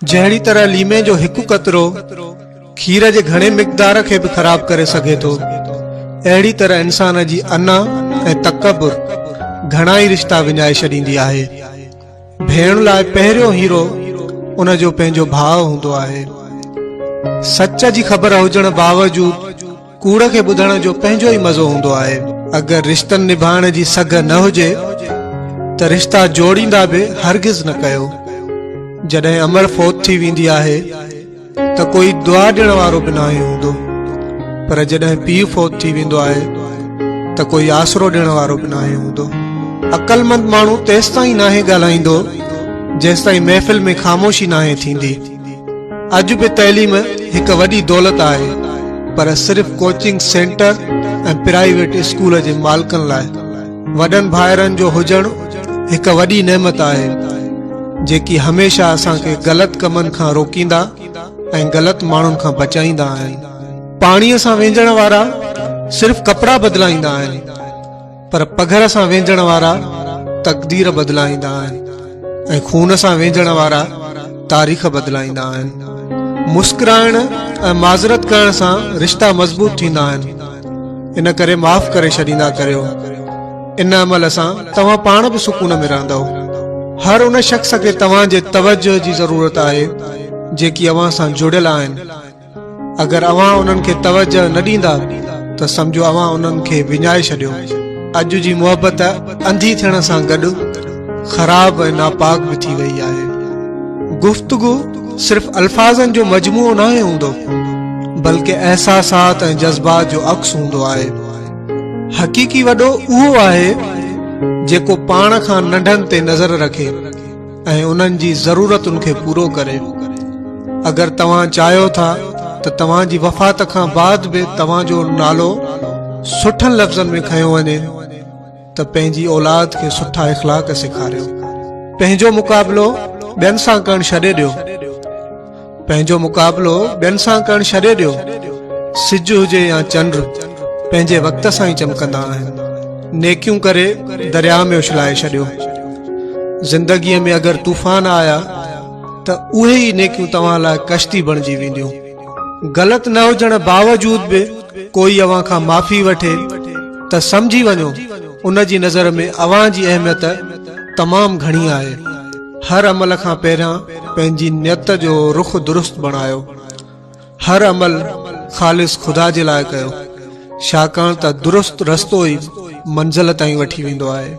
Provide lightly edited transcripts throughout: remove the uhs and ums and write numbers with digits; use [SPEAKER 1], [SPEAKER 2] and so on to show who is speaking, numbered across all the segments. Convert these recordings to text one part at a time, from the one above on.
[SPEAKER 1] जहिड़ी तरह लीमे जो हिकु कतरो खीर जे घणे मिक़दार खे भी खराब करे सके तो, अहिड़ी तरह इंसान जी अना ऐं तकब्बुर घणा ई रिश्ता विञाए छॾींदी आहे। भेण लाइ पहिरियों हीरो उन जो पंहिंजो भाउ हूंदो आहे। सच जी ख़बर हुजण बावजूद कूड़ खे ॿुधण जो पंहिंजो ई मज़ो हूंदो आहे। अगर रिश्तनि निभाइण जी सघ न हुजे त रिश्ता जोड़ींदा भी हरगिज़ न कयो। जॾहिं अमर फौत थी वेंदी आहे त कोई दुआ ॾियण वारो भी नाहे हूंदो, पर जॾहिं पीउ फौत थी वेंदो आहे त कोई आसरो ॾियण वारो भी नाहे हूंदो। अक़लमंद माण्हू तेसि ताईं नाहे ॻाल्हाईंदो जेसि ताईं महफ़िल में ख़ामोशी नाहे थींदी। अॼु भी तइलीम हिकु वॾी दौलत आहे, पर सिर्फ़ कोचिंग सेंटर ऐं प्राइवेट स्कूल जे मालिकनि लाइ। वॾनि भाइरनि जो हुजण हिकु वॾी नेमत आहे, जेकी हमेशा असांखे ग़लति कमनि खां रोकींदा ऐं ग़लति माण्हुनि खां बचाईंदा आहिनि। पाणीअ सां वेंझण वारा सिर्फ़ कपिड़ा बदिलाईंदा आहिनि, पर पघर सां वेंझण वारा तक़दीर बदिलाईंदा आहिनि, ऐं खून सां वेंझण वारा तारीख़ बदिलाईंदा आहिनि। मुस्कुराइण ऐं माज़रत करण सां रिश्ता मज़बूत थींदा आहिनि। इन करे माफ़ करे छॾींदा करियो। इन अमल सां तव्हां पाण भी सुकून में रहंदव। हर उन शख्स खे तव्हां जे तवज्जो जी ज़रूरत आहे जेकी अव्हां सां जुड़ियल आहिनि। अगर अव्हां उन्हनि खे तवज्जो न ॾींदा त समझो अव्हां उन्हनि खे विञाए छॾियो। अॼु जी मोहबत अंधी थियण सां गॾु ख़राब ऐं नापाक भी थी वई आहे। गुफ्तगू सिर्फ़ अल्फाज़नि जो मजमूओ नाहे हूंदो, बल्कि एहसासात ऐं जज़्बात जो अक्स हूंदो आहे। हक़ीक़ी वॾो उहो आहे जेको पाण खां नंढनि ते नज़र रखे ऐं उन्हनि जी ज़रूरतुनि खे पूरो करे। अगर तव्हां चाहियो था त तव्हां जी वफ़ात खां बाद भी तव्हां जो नालो सुठनि लफ़्ज़नि में खयो वञे त पंहिंजी औलाद खे सुठा इख़लाक़ सेखारियो। पंहिंजो मुक़ाबिलो ॿियनि सां करणु छॾे ॾियो। पंहिंजो मुक़ाबिलो ॿियनि सां करणु छॾे ॾियो। सिज हुजे या चंड पंहिंजे वक़्त सां ई चमकंदा आहिनि। नेकियूं करे दरिया में उछलाए छॾियो। ज़िंदगीअ में अगर तूफ़ान आया त उहे ई नेकियूं तव्हां लाइ कश्ती बणिजी वेंदियूं। ग़लति न हुजण बावजूद भी कोई अव्हां खां माफ़ी वठे त समझी वञो उन जी नज़र में अव्हां जी अहमियत तमाम घणी आहे। हर अमल खां पहिरियां पंहिंजी नियत जो रुख दुरुस्त बणायो। हर अमल ख़ालिस ख़ुदा जे लाइ कयो, छाकाणि त दुरुस्त रस्तो ई मंज़िल ताईं वठी वेंदो आहे।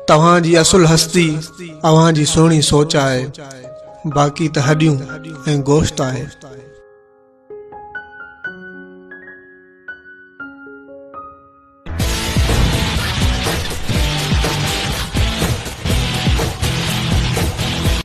[SPEAKER 1] तव्हां जी असुल हस्ती अव्हां जी सुहिणी सोच आहे, बाक़ी त हड्डियूं ऐं गोश्त आहे।